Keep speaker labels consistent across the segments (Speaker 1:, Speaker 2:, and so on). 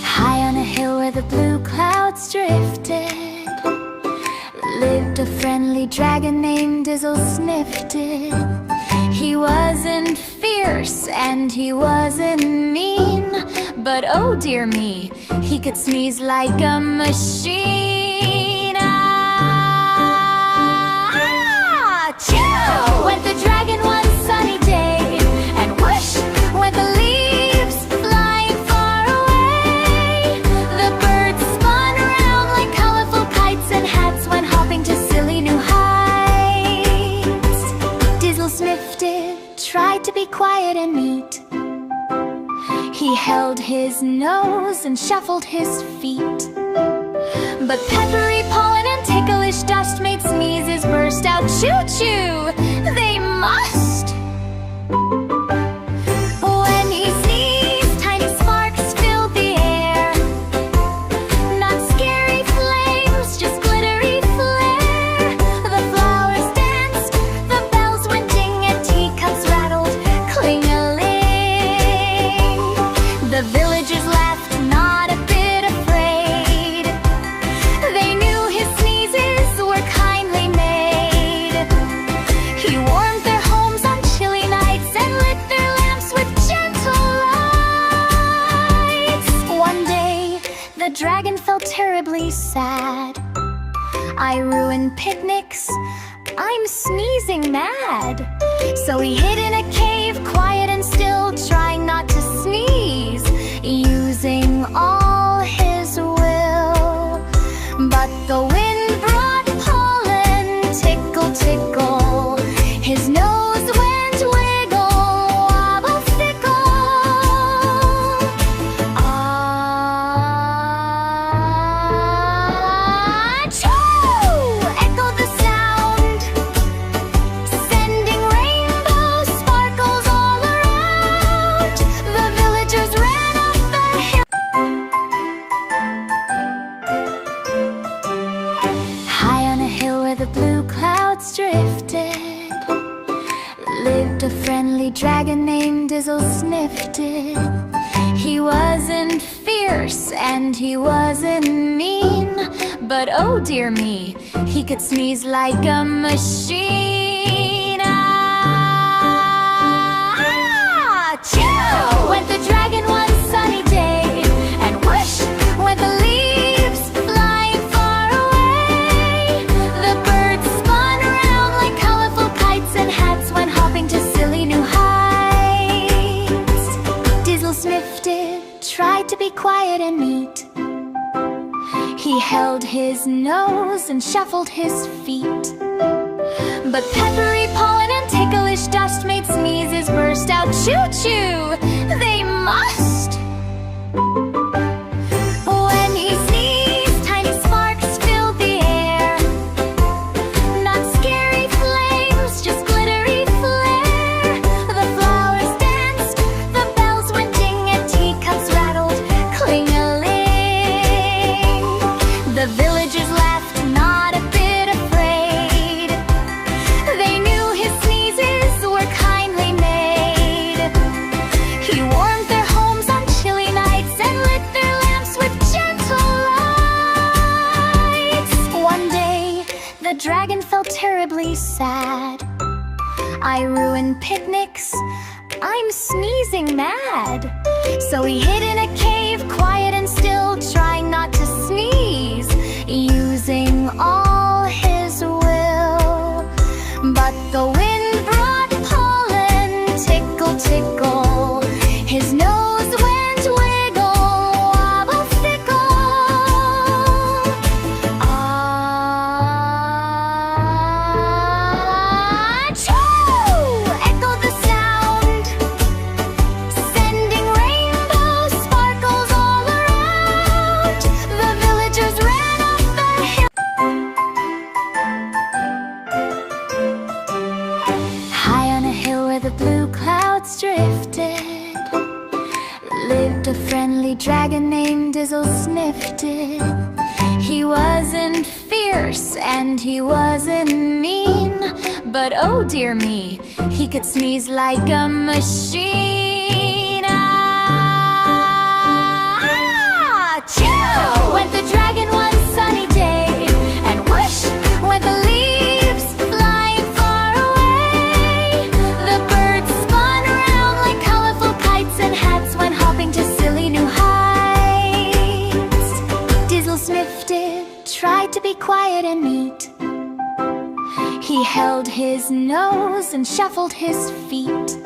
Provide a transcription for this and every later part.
Speaker 1: High on a hill where the blue clouds drifted, lived a friendly dragon named Dizzle Snifted. He wasn't fierce and he wasn't mean, but oh dear me, he could sneeze like a machine. Achoo! Went the dragon one sunny day, and whoosh went the leaves flying far away. The birds spun around like colorful kites, and hats went hopping to silly new heights. Dizzle Snifted tried to be quiet and neat. He held his nose and shuffled his feet, but peppery pollen and ticklish dust made sneezes burst out. Choo-choo, they must! When he sneezed, tiny sparks filled the air. Not scary flames, just glittery flare. The flowers danced, the bells went ding, and teacups rattled, cling-a-ling. The villagers laughed, not a bit afraid. They knew his sneezes were kindly made. He warmed their homes on chilly nights and lit their lamps with gentle lights. One day, the dragon felt terribly sad. I ruined picnics, I'm sneezing mad. So he hid in a cave, quiet and still, trying not to sneeze, using all his will. But the wind brought pollen, tickle, tickle. His nose went wiggle, wobble, fickle. Achoo! Echoed the sound, sending rainbow sparkles all around. The villagers ran up the hill. High on a hill where the blue clouds drifted, lived a friendly dragon named Dizzle Snifted. He wasn't fierce and he wasn't mean, but oh dear me, he could sneeze like a machine. Achoo! Went the dragon one sunny day, and whoosh went the leaves flying far away. The birds spun around like colorful kites, and hats went hopping to silly new heights. Dizzle Snifted tried to be quiet and neat. He held his nose and shuffled his feet, but peppery pollen and ticklish dust made sneezes burst out. Choo-choo, they must! When he sneezed, tiny sparks filled the air. Not scary flames, just glittery flare. The flowers danced, the bells went ding, and teacups rattled, cling-a-ling. The villagers laughed, not a bit afraid. They knew his sneezes were kindly made. He warmed their homes on chilly nights and lit their lamps with gentle lights. One day, the dragon felt terribly sad. I ruined picnics, I'm sneezing mad. So he hid in a cave, quiet and still, trying not to sneeze, using all his will. But the wind brought pollen, tickle, tickle. His nose went wiggle, wobble, fickle. Achoo! Echoed the sound, sending rainbow sparkles all around. The villagers ran up the hill. High on a hill where the blue clouds drifted, lived a friendly dragon named Dizzle Snifted. He wasn't fierce and he wasn't mean, but oh dear me, he could sneeze like a machine. Achoo! Went the dragon one sunny day, and whoosh went the leaves flying far away. The birds spun around like colorful kites, and hats went hopping to silly new heights. Dizzle sniffed it, tried to be quiet and neat. He held his nose and shuffled his feet,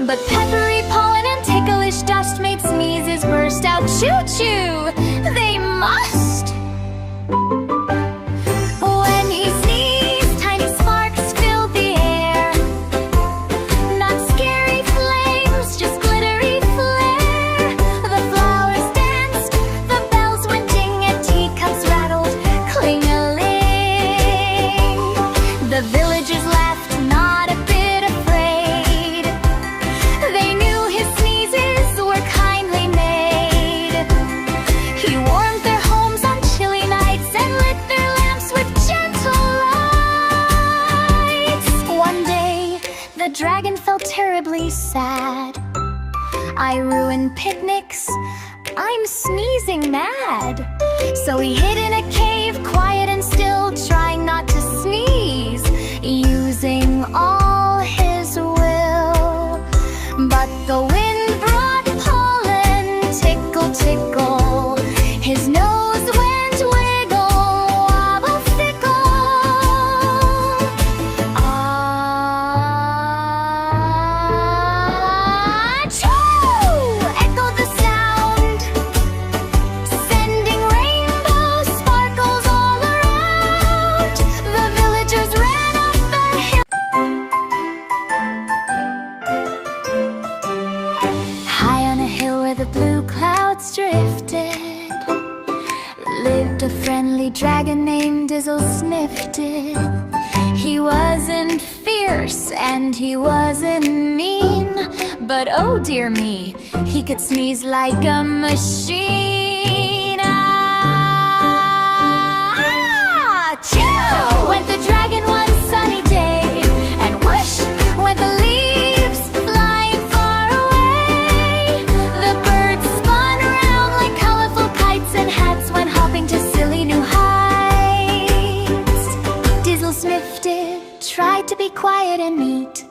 Speaker 1: but peppery pollen and ticklish dust made sneezes burst out. Choo-choo, they must! When he sneezed, tiny sparks filled the air. Not scary flames, just glittery flare. The flowers danced, the bells went ding, and teacups rattled, cling-a-ling. The villagers laughed, not a bit afraid. They knew his sneezes were kindly made. He warmed their homes on chilly nights and lit their lamps with gentle lights. One day, the dragon felt terribly sad. I ruined picnics, I'm sneezing mad. So he hid in a cave, quiet and still, trying not to sneeze, using all his will. But the wind brought pollen, tickle, tickle. His nose went wiggle, wobble, fickle. Achoo! Echoed the sound, sending rainbow sparkles all around. The villagers ran up the hill. High on a hill where the blue clouds drifted, lived a friendly dragon named Dizzle Sniffed It. He wasn't fierce and he wasn't mean, but oh dear me, he could sneeze like a machine. Achoo! Went the dragon one sunny day, and whoosh went the leaves flying far away. The birds spun around like colorful kites, and hats went hopping to silly new heights. Dizzle sniffed it, tried to be quiet and neat.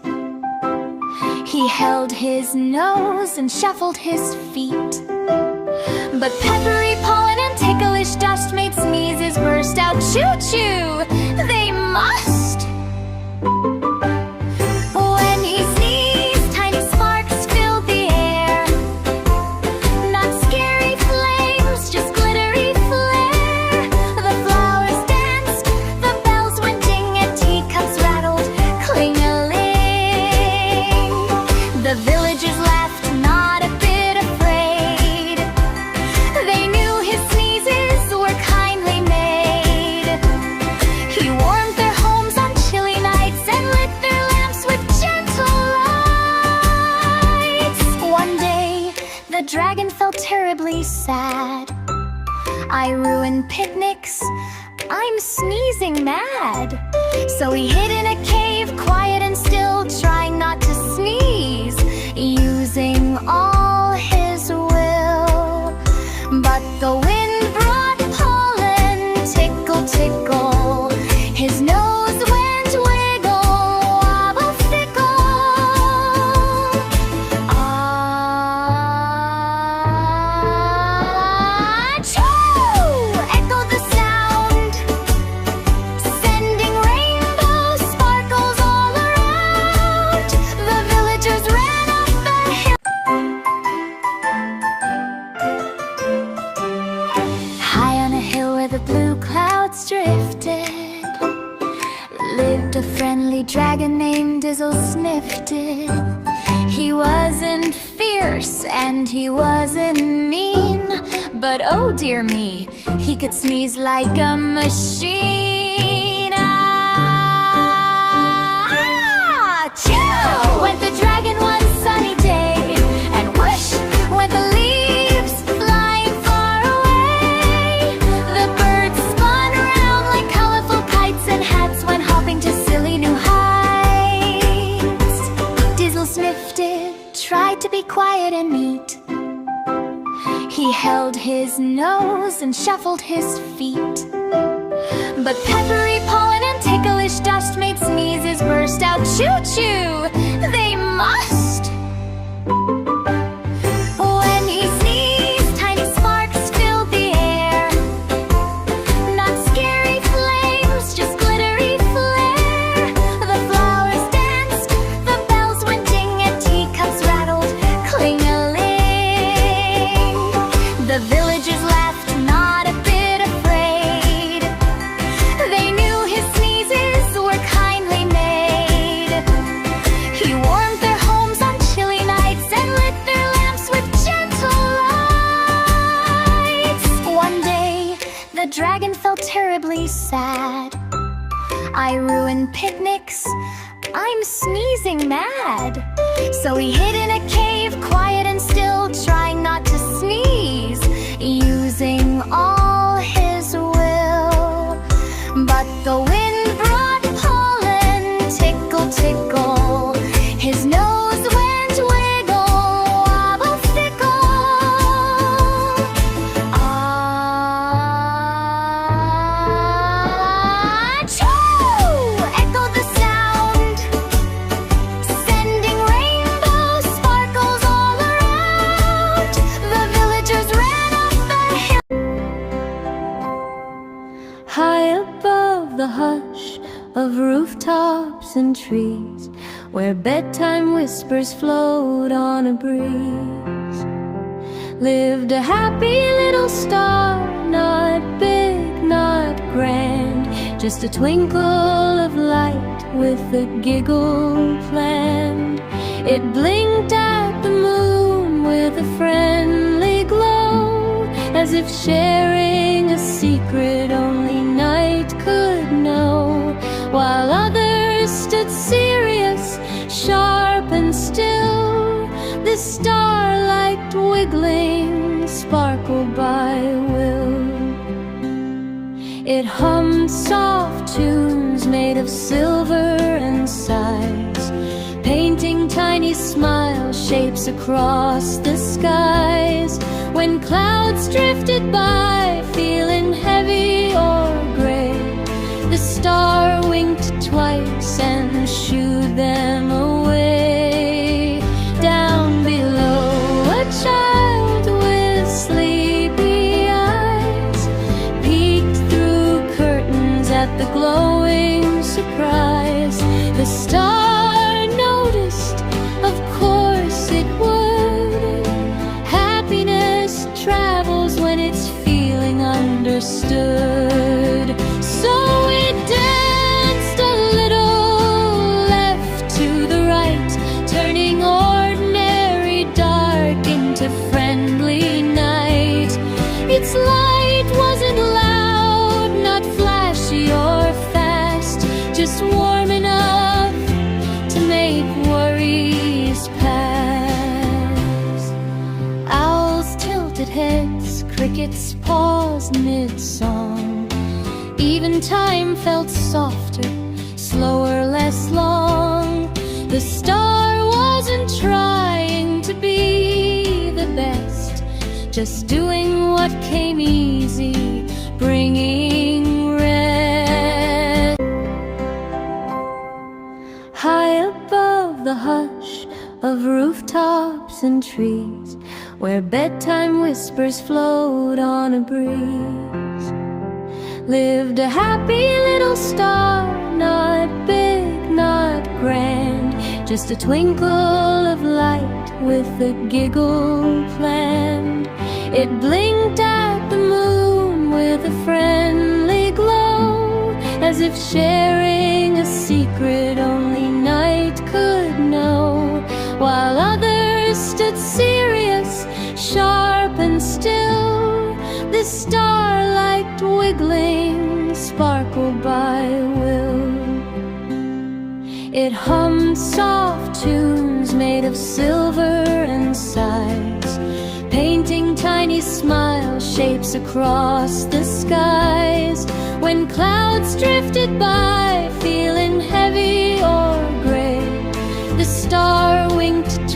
Speaker 1: He held his nose and shuffled his feet, but peppery pollen and ticklish dust made sneezes burst out. Choo-choo, they must! When he sneezed, tiny sparks filled the air. Not scary flames, just glittery flare. The flowers danced, the bells went ding, and teacups rattled, cling-a-ling. The villagers laughed, not a bit afraid. They knew his sneezes were kindly made. He warmed their homes on chilly nights and lit their lamps with gentle lights. One day, the dragon felt terribly sad. I ruined picnics, I'm sneezing mad. So he hid in a cave, quiet and still, trying not to sneeze, using all his will. But the wind brought pollen, tickle, tickle. His nose went wiggle, wobble, fickle. Achoo! Echoed the sound, sending rainbow sparkles all around. The villagers ran up the hill. High on a hill where the blue clouds drifted, lived a friendly dragon named Dizzle Sniffed It. He wasn't fierce and he wasn't mean, but oh dear me, he could sneeze like a machine. Achoo! Went the dragon one sunny day, and whoosh went the leaves flying far away. The did try to be quiet and neat. He held his nose and shuffled his feet. But peppery pollen and ticklish dust made sneezes burst out. Choo-choo, they must! When he sneezed, tiny sparks filled the air. Not scary flames, just glittery flare. The flowers danced, the bells went ding, and teacups rattled, cling-a-ling. The villagers laughed, not a bit afraid. They knew his sneezes were kindly made. He warmed their homes on chilly nights and lit their lamps with gentle lights. One day, the dragon felt terribly sad. I ruined picnics, I'm sneezing mad. So he hid in a cave, quiet and still, trying not to sneeze, using all his will. But the wind brought pollen, tickle, tickle. His nose went wiggle, wobble, fickle. Achoo! Echoed the sound, sending rainbow sparkles all around. The villagers ran up the hill.
Speaker 2: High above the hush of rooftops and trees, where bedtime whispers float on a breeze, lived a happy little star, not big, not grand, just a twinkle of light with a giggle planned. It blinked at the moon with a friendly glow, as if sharing a secret only night could know, while others stood serious, sharp and still. The starlight wiggling sparkled by will. It hummed soft tunes made of silver and sighs, painting tiny smile shapes across the skies. When clouds drifted by, feeling heavy or gray, the star winked twice and shooed them away. Down below, a child with sleepy eyes peeked through curtains at the glowing surprise. The star noticed, of course it would. Happiness travels when it's feeling understood. So it danced a little left to the right, turning ordinary dark into friendly night. Its light wasn't loud, not flashy or fast, just warm enough to make worries pass. Owls tilted heads, crickets paused mid-song. Even time felt softer, slower, less long. The star wasn't trying to be the best, just doing what came easy, bringing rest. High above the hush of rooftops and trees, where bedtime whispers float on a breeze, lived a happy little star, not big, not grand, just a twinkle of light with a giggle planned. It blinked at the moon with a friendly glow, as if sharing a secret only night could know, while others stood serious, sharp and still. The starlight wiggling sparkled by will. It hummed soft tunes made of silver and sighs, painting tiny smile shapes across the skies. When clouds drifted by, feeling heavy or gray, the star winked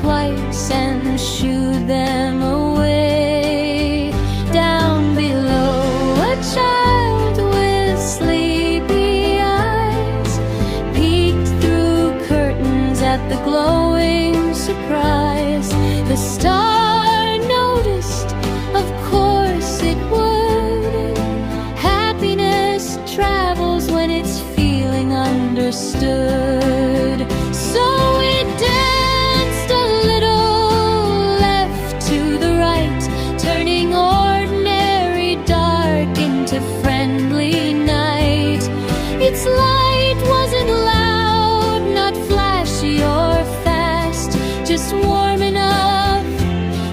Speaker 2: just warm enough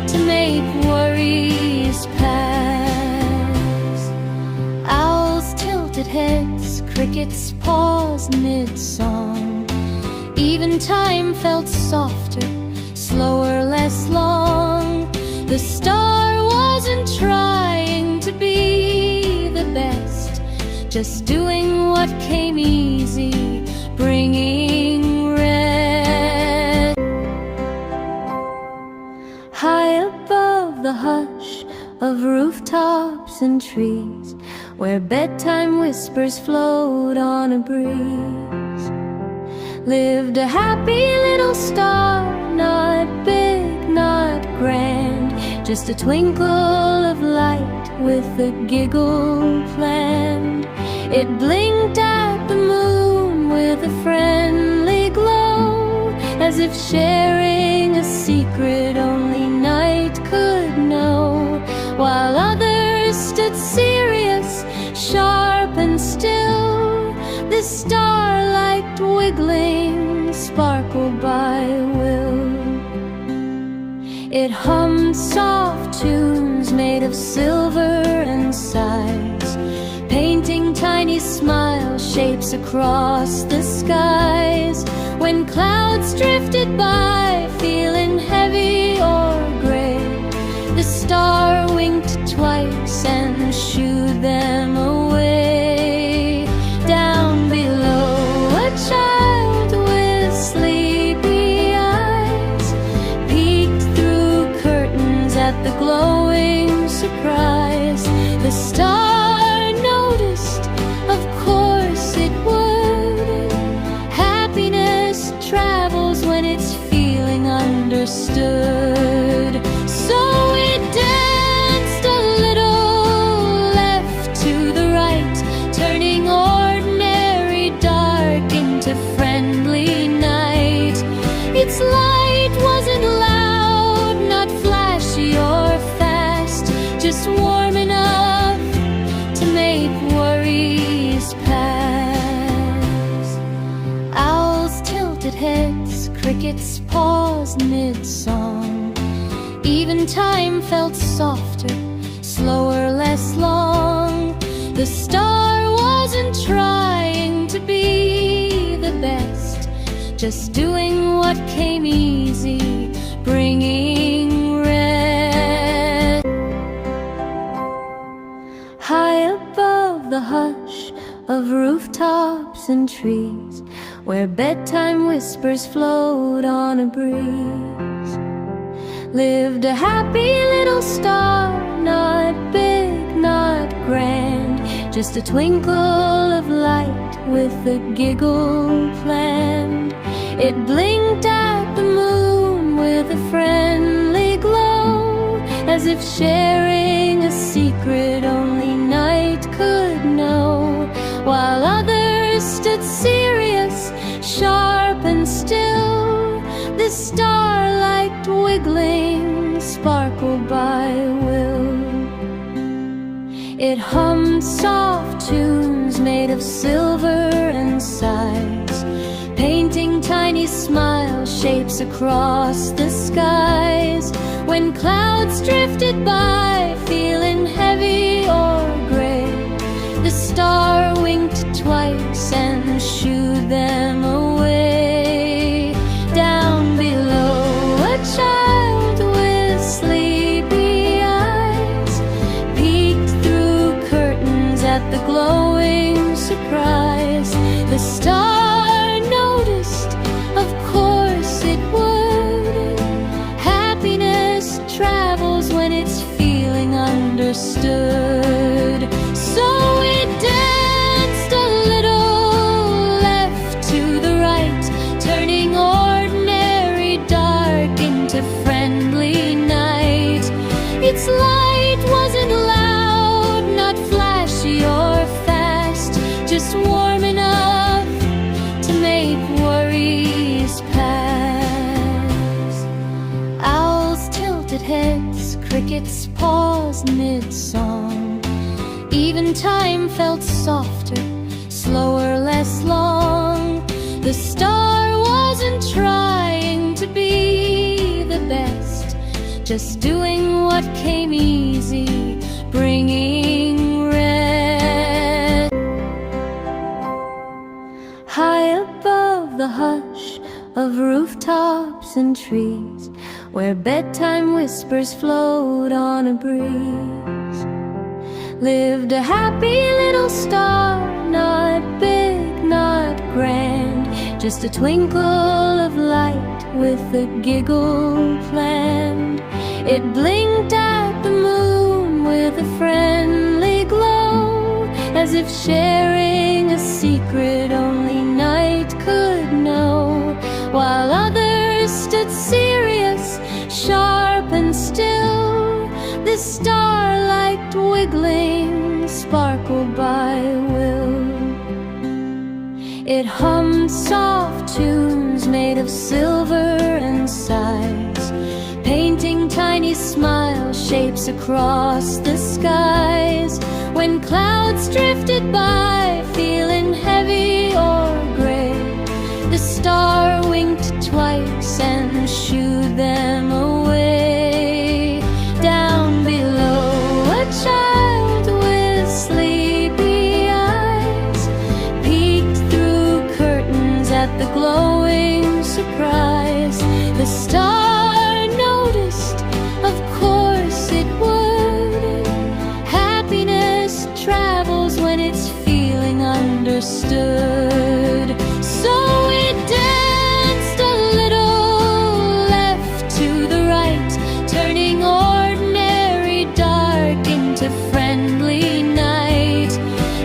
Speaker 2: to make worries pass. Owls tilted heads, crickets paused mid-song. Even time felt softer, slower, less long. The star wasn't trying to be the best, just doing what came easy, bringing rest. High above the hush of rooftops and trees, where bedtime whispers float on a breeze, lived a happy little star, not big, not grand, just a twinkle of light with a giggle planned. It blinked at the moon with a friendly glow, as if sharing a secret only night could know, while others stood serious, sharp and still. The starlight wiggling sparkled by will. It hummed soft tunes made of silver and sighs, painting tiny smile shapes across the skies. When clouds drifted by, feeling heavy or gray, the star winked twice and shooed them away. Down below, a child with sleepy eyes peeked through curtains at the glowing surprise. The star noticed, of course it would. Happiness travels when it's feeling understood. So it danced a little left to the right, turning ordinary dark into friendly night. Its light wasn't loud, not flashy or fast, just warm enough to make worries pass. Owls tilted heads, crickets paused mid-song. Even time felt softer, slower, less long. The star wasn't trying to be the best, just doing what came easy, bringing rest. High above the hush of rooftops and trees, where bedtime whispers float on a breeze, lived a happy little star, not big, not grand, just a twinkle of light with a giggle planned. It blinked at the moon with a friendly glow, as if sharing a secret only night could know, while others stood serious, sharp and still. The starlight wiggling sparkled by will. It hummed soft tunes made of silver and sighs, painting tiny smile shapes across the skies. When clouds drifted by, feeling heavy or gray, the star winked twice and shooed them away. Down below, a child with sleepy eyes peeked through curtains at the glowing surprise. The star noticed, of course it would. Happiness travels when it's feeling understood. So it danced a little left to the right, turning ordinary dark into friendly night. Its light wasn't loud, not flashy or fast, just warm enough to make worries pass. Owls tilted heads, crickets paused mid-song. Even time felt softer, slower, less long. The star wasn't trying to be just doing what came easy, bringing rest. High above the hush of rooftops and trees, where bedtime whispers float on a breeze, lived a happy little star, not big, not grand, just a twinkle of light with a giggle planned. It blinked at the moon with a friendly glow, as if sharing a secret only night could know, while others stood serious, sharp and still. This starlight wiggling sparkled by will. It hummed soft tunes made of silver and sighs, painting tiny smile shapes across the skies. When clouds drifted by, feeling heavy or gray, the star winked twice and shooed them away. Down below, a child with sleepy eyes peeked through curtains at the glowing surprise. The star noticed, of course it would. Happiness travels when it's feeling understood. So it danced a little left to the right, turning ordinary dark into friendly night.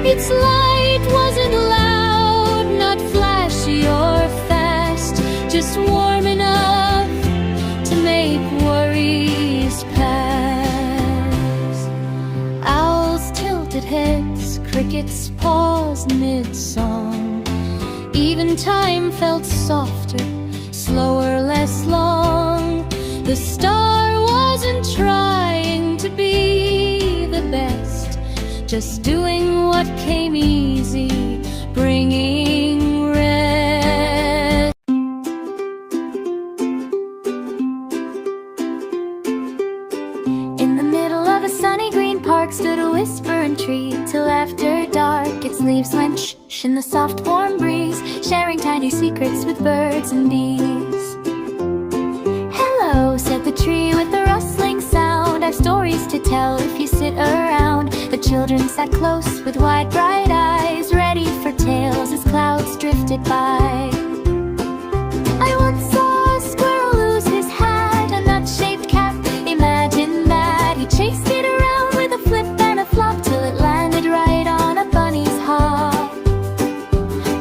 Speaker 2: Its light wasn't loud, not flashy or fast, just warm enough to make worries pass. Owls tilted heads, crickets paused mid-song. Even time felt softer, slower, less long. The star wasn't trying to be the best, just doing what came easy, bringing rest.
Speaker 1: In the middle of a sunny green park stood a whispering tree, till after dark its leaves went shh in the soft warm breeze, sharing tiny secrets with birds and bees. Hello, said the tree with a rustling sound, I've stories to tell if you sit around. The children sat close with wide bright eyes, ready for tales as clouds drifted by. I once saw a squirrel lose his hat, a nut-shaped cap, imagine that. He chased it around with a flip and a flop till it landed right on a bunny's hop.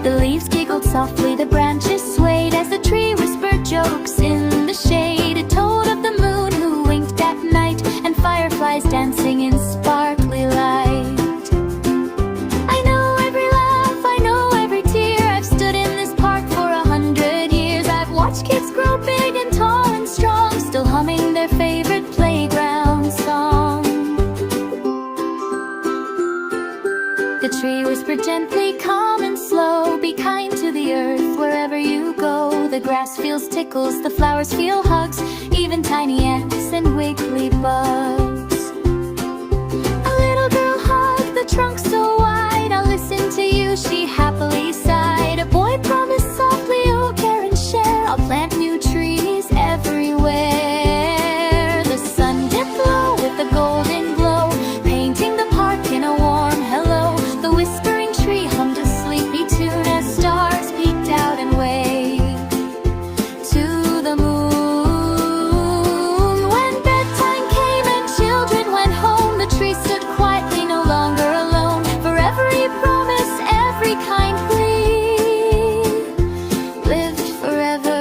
Speaker 1: The leaves giggled softly, the branches swayed as the tree whispered jokes in the shade. It told of the moon who winked at night and fireflies dancing in sparkly light. I know every laugh, I know every tear. I've stood in this park for 100 years. I've watched kids grow big and tall and strong, still humming their favorite playground song. The tree whispered gently, calm and slow, be kind to the earth wherever you go. The grass feels tickles, the flowers feel hugs, even tiny ants and wiggly bugs. A little girl hugged the trunk so wide, I'll listen to you, she happily sighed. A boy promised softly, oh care and share, I'll plant new trees everywhere. The sun dipped low with a golden glow, painting the park in a warm hello. The whispering tree hummed a sleepy tune as stars peeked out and waved to the moon. When bedtime came and children went home, the tree stood quietly, no longer alone. For every promise, every kind plea, lived forever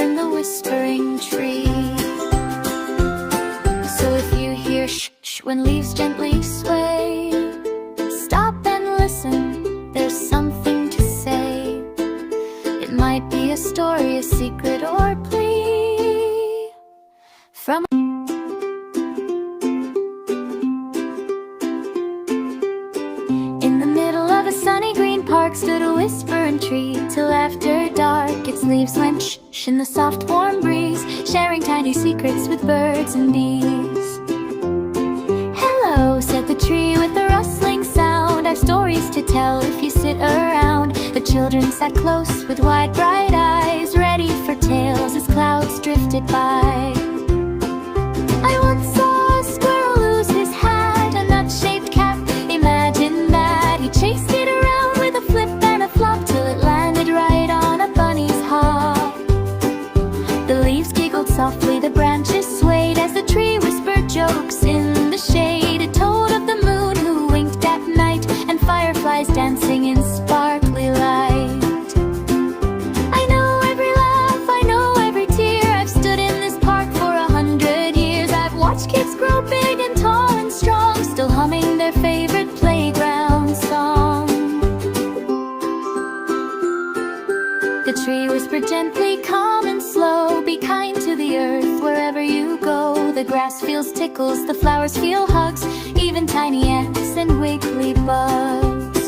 Speaker 1: in the whispering tree. So if you hear shh shh when leaves gently sway, stop and listen, there's something to say. It might be a story, a secret, or plea from In the middle of a sunny green park stood a whispering tree, till after dark its
Speaker 2: leaves went shh in the soft warm breeze, sharing tiny secrets with birds and bees. Hello, said the tree with a rustling sound, I've stories to tell if you sit around. The children sat close with wide bright eyes, ready for tales as clouds drifted by. I once saw a squirrel lose his hat, a nut-shaped cap, imagine that. He chased it around with a flip and a flop till it landed right on a bunny's hop. The leaves giggled softly, the branches swayed as the tree whispered jokes in the shade. It told of the moon who winked at night and fireflies dancing in sparkly light. I know every laugh, I know every tear. I've stood in this park for 100 years. I've watched kids grow big and tall and strong, still humming their favorite playground song. The tree whispered gently, calm and slow, be kind to the earth wherever you go. The grass feels tickles, the flowers feel hugs, even tiny ants and wiggly bugs.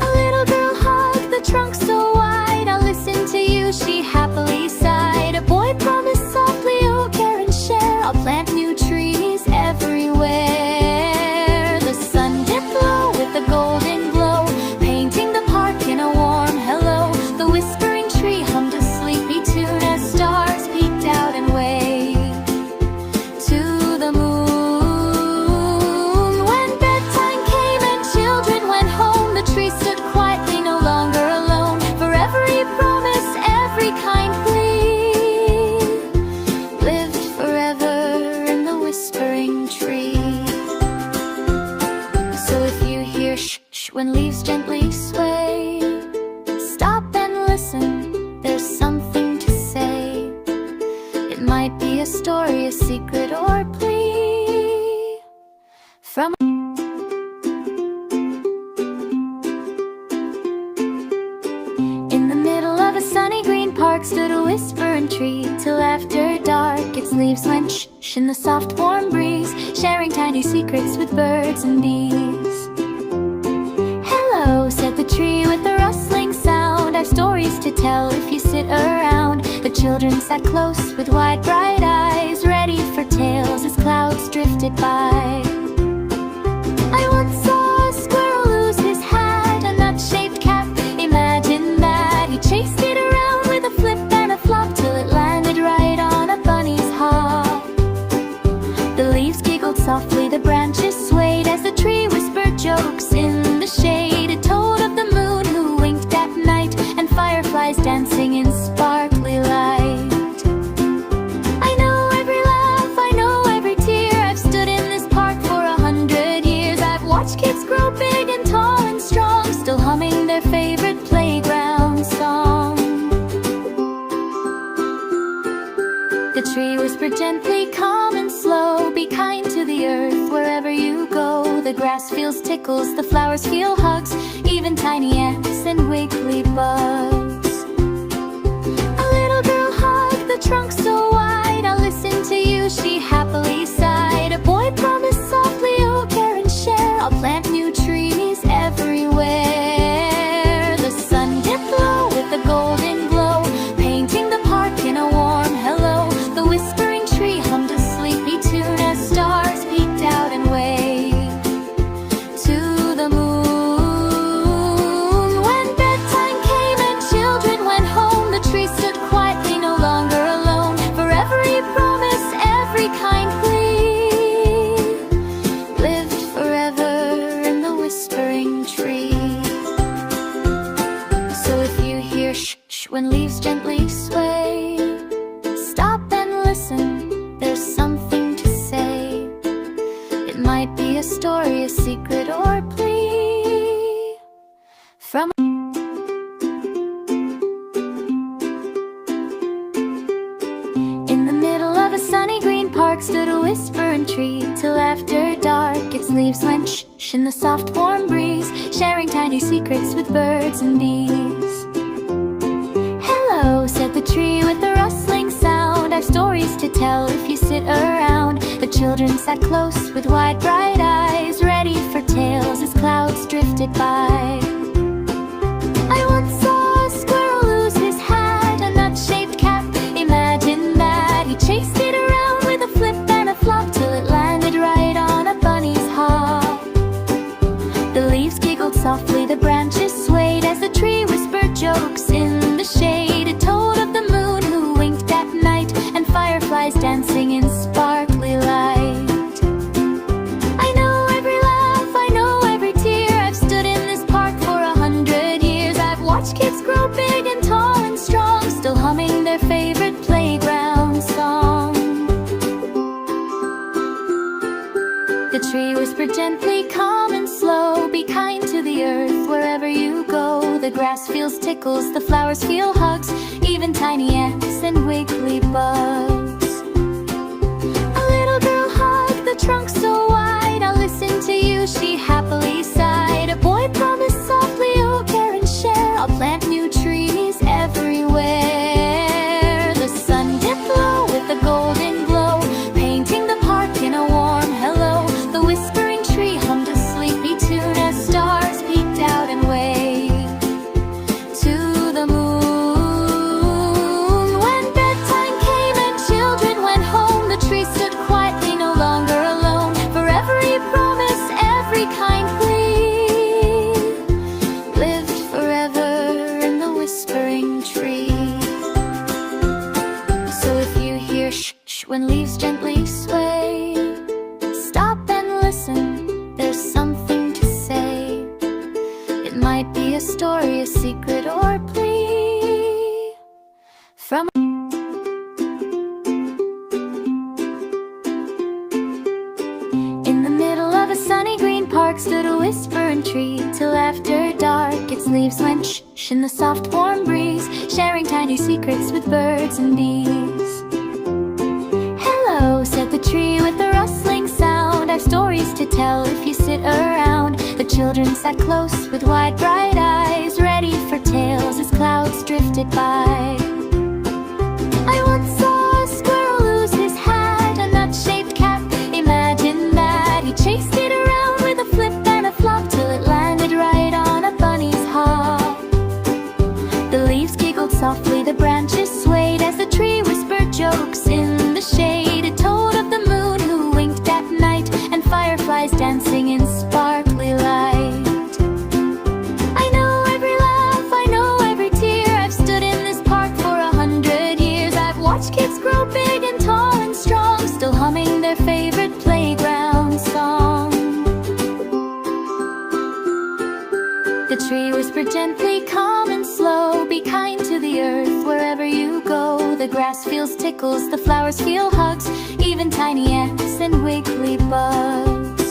Speaker 2: A little girl hugged the trunk so wide, I'll listen to you, she happily sighed. A boy promised softly, oh care and share, I'll plant new trees everywhere. The sun did low with a golden glow, painting the park in a warm hello. The whispering tree hummed a sleepy tune as stars peeked out and waved to the moon. When bedtime came and children went home, the tree stood quietly, no longer alone. For every promise, every kind plea, lived forever in the whispering tree. So if you hear shh shh when leaves gently sway, stop and listen, there's something to say. It might be a story, a secret, or a plea from in the middle of a sunny green park stood a whispering tree till after dark. Its leaves went shh shh in the soft warm breeze, sharing tiny secrets with birds and bees. Hello, said the tree with a rustling sound, I've stories to tell if you sit around. The children sat close with wide bright eyes, ready for tales as clouds drifted by. I once saw a squirrel lose his hat, a nut-shaped cap, imagine that. He chased it around with a flip and a flop till it landed right on a bunny's hop. The leaves giggled softly, the branches swayed as the tree whispered jokes in the shade. It told of the moon who winked at night and fireflies dancing in sparkly light. I know every laugh, I know every tear. I've stood in this park for 100 years. I've watched kids grow big and tall and strong, still humming their favorite playground song. The tree whispered gently, calm and slow, be kind to the earth wherever you go. The grass feels tickles, the flowers feel hugs, even tiny ants and wiggly bugs. A little girl hugged the trunk so wide, I'll listen to you, she happily sighed. A boy promised softly, oh care and share, I'll plant new trees everywhere. The sun dipped low with a golden glow, painting the park in a warm hello. The whispering tree hummed a sleepy tune as stars peeked out and waved to the moon. When bedtime came and children went home, the tree stood quietly, no longer alone. For every promise, every kind plea, lived forever in the whispering tree. So if you hear shh shh when leaves gently sway, stop and listen, there's something to say. It might be a story, a secret, or a plea from in the middle of a sunny green park stood a whispering tree till after dark. Its leaves went shh shh in the soft warm breeze, sharing tiny secrets with birds and bees. Hello, said the tree with a rustling sound, I've stories to tell if you sit around. The children sat close with wide bright eyes, ready for tales as clouds drifted by. I once saw a squirrel lose his hat,
Speaker 1: chased it around with a flip and a flop till it landed right on a bunny's hop. The leaves giggled softly, the branches swayed as the tree whispered jokes in the shade. It told of the moon who winked at night and fireflies dancing in sparkly light. I know every laugh, I know every tear. I've stood in this park for 100 years. I've watched kids grow big and tall and strong, still humming their favorite playground song. The tree whispered gently, calm and slow, be kind to the earth wherever you go. The grass feels tickles, the flowers feel hugs, even tiny ants and wiggly bugs. A little girl hugged the trunk so wide, I'll listen to you, she happily sighed. A boy promised softly, oh care and share, I'll plant new trees everywhere. The sun dipped low with a golden glow, painting the park in a warm hello. The whispering tree hummed a sleepy tune as stars peeked out and waved to the moon. When bedtime came and children went home, the tree stood quietly, no longer alone. For every promise, every kind plea, lived forever in the whispering tree. So if you hear shh when leaves gently sway, stop and listen, there's something to say. It might be a story, a secret, or plea from in the middle of a sunny green park stood a whispering tree till after dark. Its leaves went shh in the soft warm breeze, sharing tiny secrets with birds and bees. Hello, said the tree with a rustling sound, I've stories to tell if you sit around. The children sat close with wide bright eyes, ready for tales as clouds drifted by. I once saw a squirrel lose his hat, a nut-shaped cap, imagine that. He chased it around with a flip and a flop till it landed right on a bunny's hop. The leaves giggled softly, the branches swayed as the tree whispered jokes in the shade. It told of the moon who winked at night and fireflies dancing in sparkly light. I know every laugh, I know every tear. I've stood in this park for 100 years. I've watched kids grow big and tall and strong, still humming their favorite playground song. The tree whispered gently, calm and slow, be kind to the earth wherever you go. The grass feels tickles, the flowers feel hugs, even tiny ants and wiggly bugs.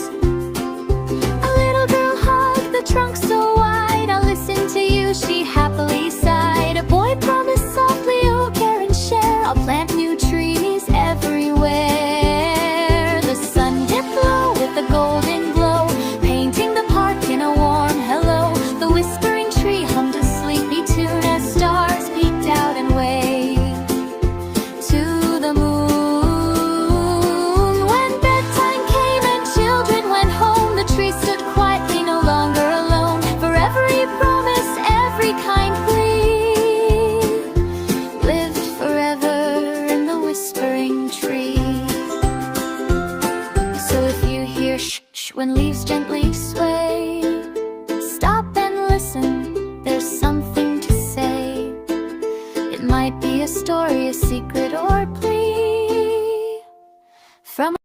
Speaker 1: A little girl hugged the trunk so wide, I'll listen to you, she happily sighed. A boy promised softly, oh care and share, I'll plant new trees everywhere. The sun dipped low with a golden glow, painting the park in a warm hello. The whispering tree hummed a sleepy tune as stars peeked out and waved to the moon. When bedtime came and children went home, the tree stood quietly, no longer alone. For every promise, every kind plea, lived forever in the whispering tree. So if you hear shh when leaves gently sway, stop and listen, there's something to say. It might be a story, a secret,